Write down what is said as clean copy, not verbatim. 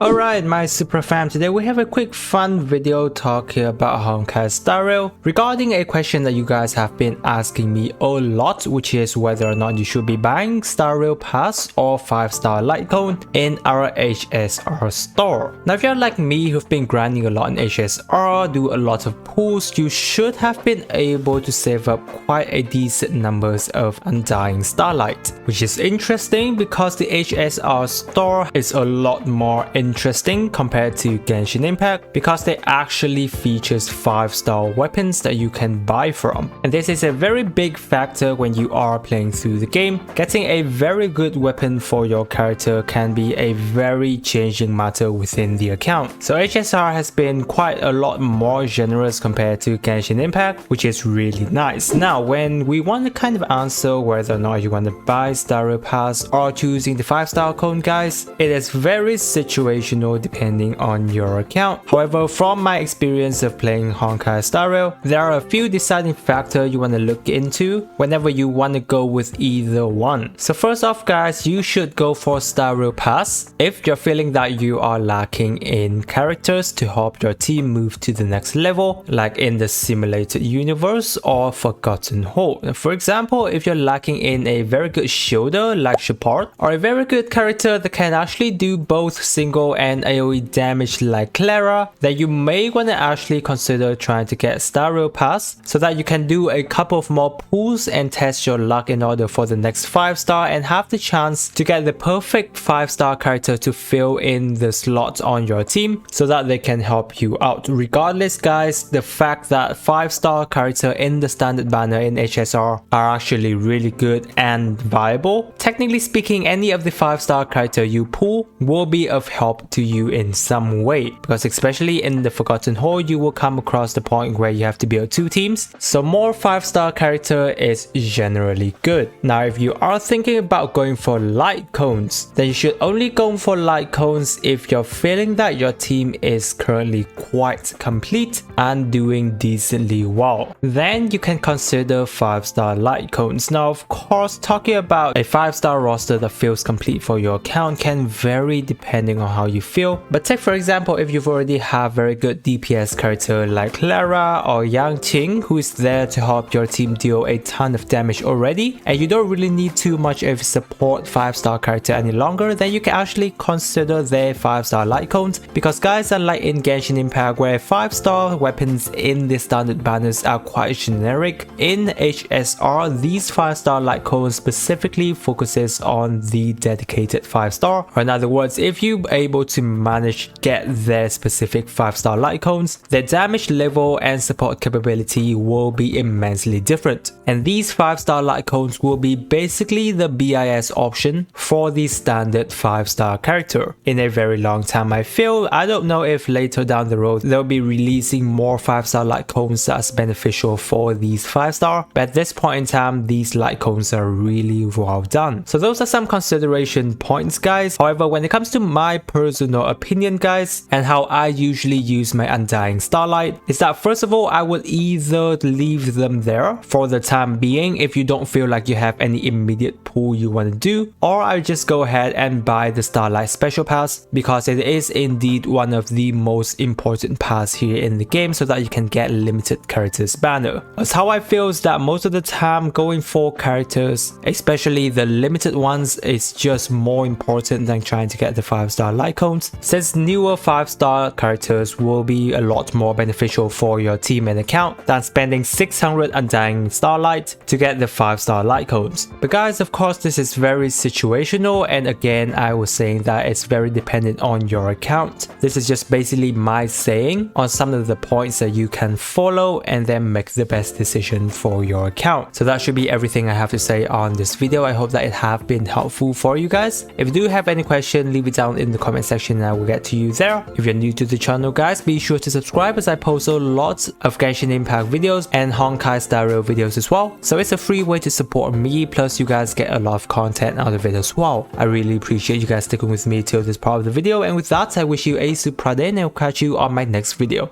Alright, my super fam, today we have a quick fun video talking about Honkai Star Rail regarding a question that you guys have been asking me a lot, which is whether or not you should be buying Star Rail Pass or 5-star light cone in our HSR store. Now if you're like me who've been grinding a lot in HSR, do a lot of pulls, you should have been able to save up quite a decent numbers of Undying Starlight, which is interesting because the HSR store is a lot more interesting compared to Genshin Impact because they actually features 5-star weapons that you can buy from. And this is a very big factor when you are playing through the game. Getting a very good weapon for your character can be a very changing matter within the account. So HSR has been quite a lot more generous compared to Genshin Impact, which is really nice. Now when we want to kind of answer whether or not you want to buy Star Rail Pass or choosing the 5-star cone, guys, it is very situational depending on your account. However, from my experience of playing Honkai Star Rail, there are a few deciding factors you want to look into whenever you want to go with either one. So first off, guys, you should go for Star Rail Pass if you're feeling that you are lacking in characters to help your team move to the next level, like in the simulated universe or Forgotten Hold. For example, if you're lacking in a very good shielder like Shepard, or a very good character that can actually do both single and AoE damage like Clara, then you may want to actually consider trying to get Star Rail Pass so that you can do a couple of more pulls and test your luck in order for the next 5-star and have the chance to get the perfect 5-star character to fill in the slots on your team so that they can help you out. Regardless, guys, the fact that 5-star character in the standard banner in HSR are actually really good and viable. Technically speaking, any of the 5-star character you pull will be of help to you in some way, because especially in the Forgotten Hold you will come across the point where you have to build 2 teams, so more 5-star character is generally good. Now if you are thinking about going for light cones, then you should only go for light cones if you're feeling that your team is currently quite complete and doing decently well. Then you can consider 5-star light cones. Now of course, talking about a 5-star roster that feels complete for your account can vary depending on how you feel, but take for example if you've already have very good DPS character like Clara or Yang Qing who is there to help your team deal a ton of damage already, and you don't really need too much of a support 5-star character any longer, then you can actually consider their 5-star light cones, because guys, unlike in Genshin Impact where 5-star weapons in the standard banners are quite generic, in HSR these 5-star light cones specifically focuses on the dedicated 5-star, or in other words, if you able to manage get their specific 5-star light cones, their damage level and support capability will be immensely different. And these 5-star light cones will be basically the BIS option for the standard 5-star character. In a very long time I feel, I don't know if later down the road they'll be releasing more 5-star light cones that's beneficial for these 5-star, but at this point in time these light cones are really well done. So those are some consideration points, guys. However, when it comes to my personal opinion, guys, and how I usually use my Undying Starlight is that first of all, I would either leave them there for the time being if you don't feel like you have any immediate pull you want to do, or I just go ahead and buy the Starlight Special Pass because it is indeed one of the most important pass here in the game so that you can get limited characters banner. As how I feel is that most of the time going for characters, especially the limited ones, is just more important than trying to get the 5-star light cones, since newer 5-star characters will be a lot more beneficial for your team and account than spending 600 Undying Starlight to get the 5-star light cones. But guys, of course this is very situational, and again I was saying that it's very dependent on your account. This is just basically my saying on some of the points that you can follow and then make the best decision for your account. So that should be everything I have to say on this video. I hope that it have been helpful for you guys. If you do have any question, leave it down in the comment section and I will get to you there. If you're new to the channel, guys, be sure to subscribe as I post lots of Genshin Impact videos and Honkai Star Rail videos as well. So it's a free way to support me, plus you guys get a lot of content out of it as well. I really appreciate you guys sticking with me till this part of the video, and with that I wish you a super day and I'll catch you on my next video.